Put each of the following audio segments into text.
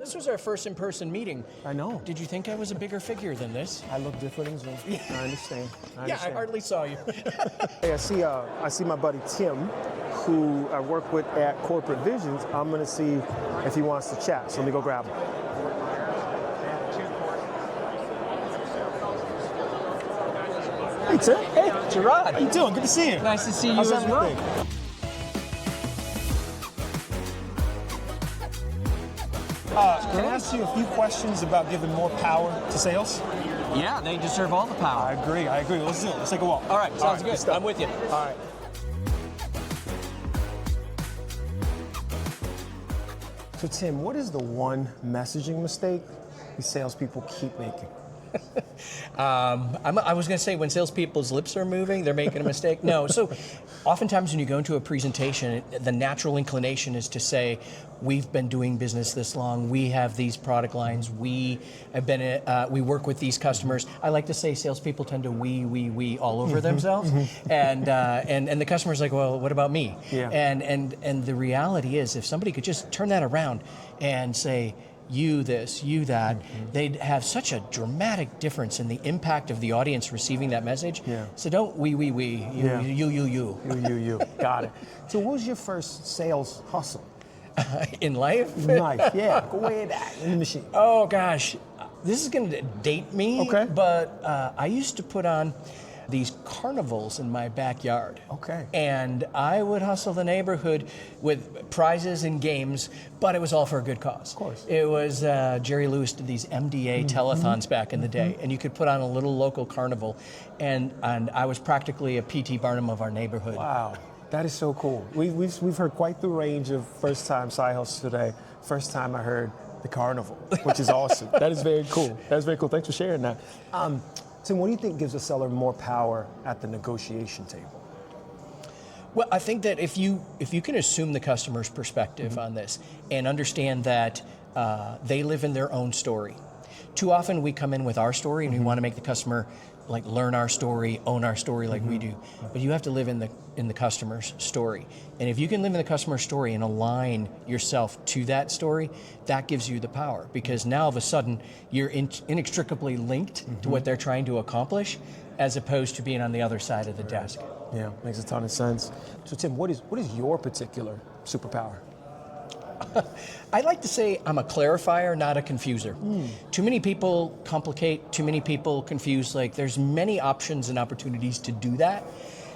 This was our first in-person meeting. I know. Did you think I was a bigger figure than this? I look different in Zoom. I understand. Yeah, I hardly saw you. Hey, I see my buddy Tim, who I work with at Corporate Visions. I'm going to see if he wants to chat. So let me go grab him. Hey, Tim. Hey, Jarod. How you doing? Good to see you. Nice to see you How's as well. everything? Can I ask you a few questions about giving more power to sales? Yeah, they deserve all the power. I agree. Let's do it. Let's take a walk. All right, sounds good. I'm with you. All right. So Tim, what is the one messaging mistake these salespeople keep making? I was going to say when salespeople's lips are moving, they're making a mistake. No, so oftentimes when you go into a presentation, the natural inclination is to say, we've been doing business this long, we have these product lines, we work with these customers. I like to say salespeople tend to we all over themselves, and the customer's like, well, what about me? Yeah. And the reality is, if somebody could just turn that around and say, you this, you that, they'd have such a dramatic difference in the impact of the audience receiving that message. Yeah. So don't you. You. Got it. So what was your first sales hustle? In life? Nice, yeah. Go way back in the machine. Oh gosh, this is going to date me. Okay. But I used to put on these carnivals in my backyard. Okay. And I would hustle the neighborhood with prizes and games, but it was all for a good cause. Of course. It was Jerry Lewis did these MDA telethons back in the day, and you could put on a little local carnival, and I was practically a P.T. Barnum of our neighborhood. Wow, that is so cool. We've heard quite the range of first-time side hustles today. First time I heard the carnival, which is awesome. That is very cool. Thanks for sharing that. Tim, what do you think gives a seller more power at the negotiation table? Well, I think that if you can assume the customer's perspective on this and understand that they live in their own story. Too often we come in with our story and we want to make the customer like learn our story, own our story like we do. But you have to live in the customer's story. And if you can live in the customer's story and align yourself to that story, that gives you the power. Because now all of a sudden you're inextricably linked to what they're trying to accomplish, as opposed to being on the other side of the desk. Yeah, makes a ton of sense. So Tim, what is your particular superpower? I like to say I'm a clarifier, not a confuser. Too many people complicate, too many people confuse. Like there's many options and opportunities to do that.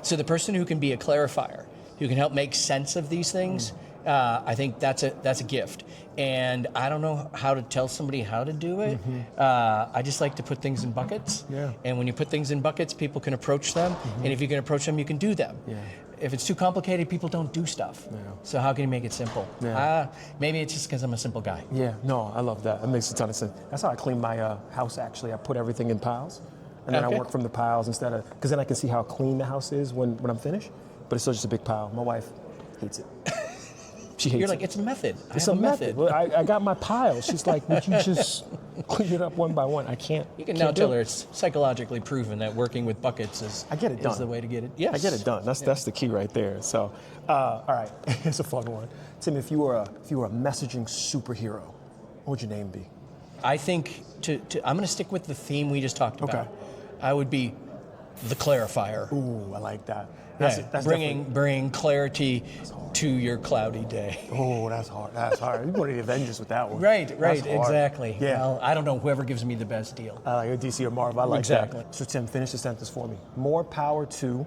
So the person who can be a clarifier, who can help make sense of these things, I think that's a gift. And I don't know how to tell somebody how to do it. I just like to put things in buckets. Yeah. And when you put things in buckets, people can approach them. And if you can approach them, you can do them. Yeah. If it's too complicated, people don't do stuff. Yeah. So how can you make it simple? Yeah. Maybe it's just because I'm a simple guy. Yeah, no, I love that. That makes a ton of sense. That's how I clean my house, actually. I put everything in piles, and then I work from the piles instead of, because then I can see how clean the house is when I'm finished, but it's still just a big pile. My wife hates it. She hates You're like, it. it's a method. It's a method. Well, I got my piles. She's like, would you just clean it up one by one? I can't. You can now tell her it's psychologically proven that working with buckets is the way to get it. Yes. I get it done. That's the key right there. So, all right, it's a fun one. Tim, if you were a messaging superhero, what would your name be? I think I'm going to stick with the theme we just talked about. Okay. I would be the clarifier. Ooh, I like that. That's bringing clarity to your cloudy day. Oh, that's hard. You go to the Avengers with that one. Right, exactly. Yeah. Well, I don't know whoever gives me the best deal. I like a DC or Marvel. I like exactly. that. So Tim, finish the sentence for me. More power to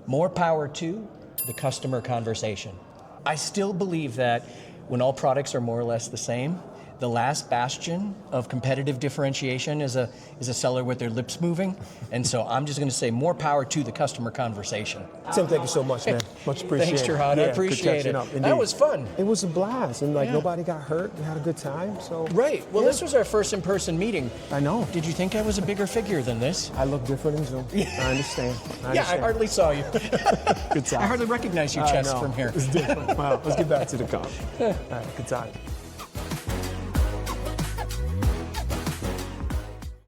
the customer conversation. I still believe that when all products are more or less the same, the last bastion of competitive differentiation is a seller with their lips moving. And so I'm just going to say more power to the customer conversation. Tim, thank you so much, man. Much appreciated. Thanks, Jarod. I appreciate it. That was fun. It was a blast. And nobody got hurt. We had a good time. So right. Well, this was our first in-person meeting. I know. Did you think I was a bigger figure than this? I look different in Zoom. I understand. Yeah, I hardly saw you. Good time. I hardly recognize your chest from here. It's different. Wow. Let's get back to the comp. All right, good time.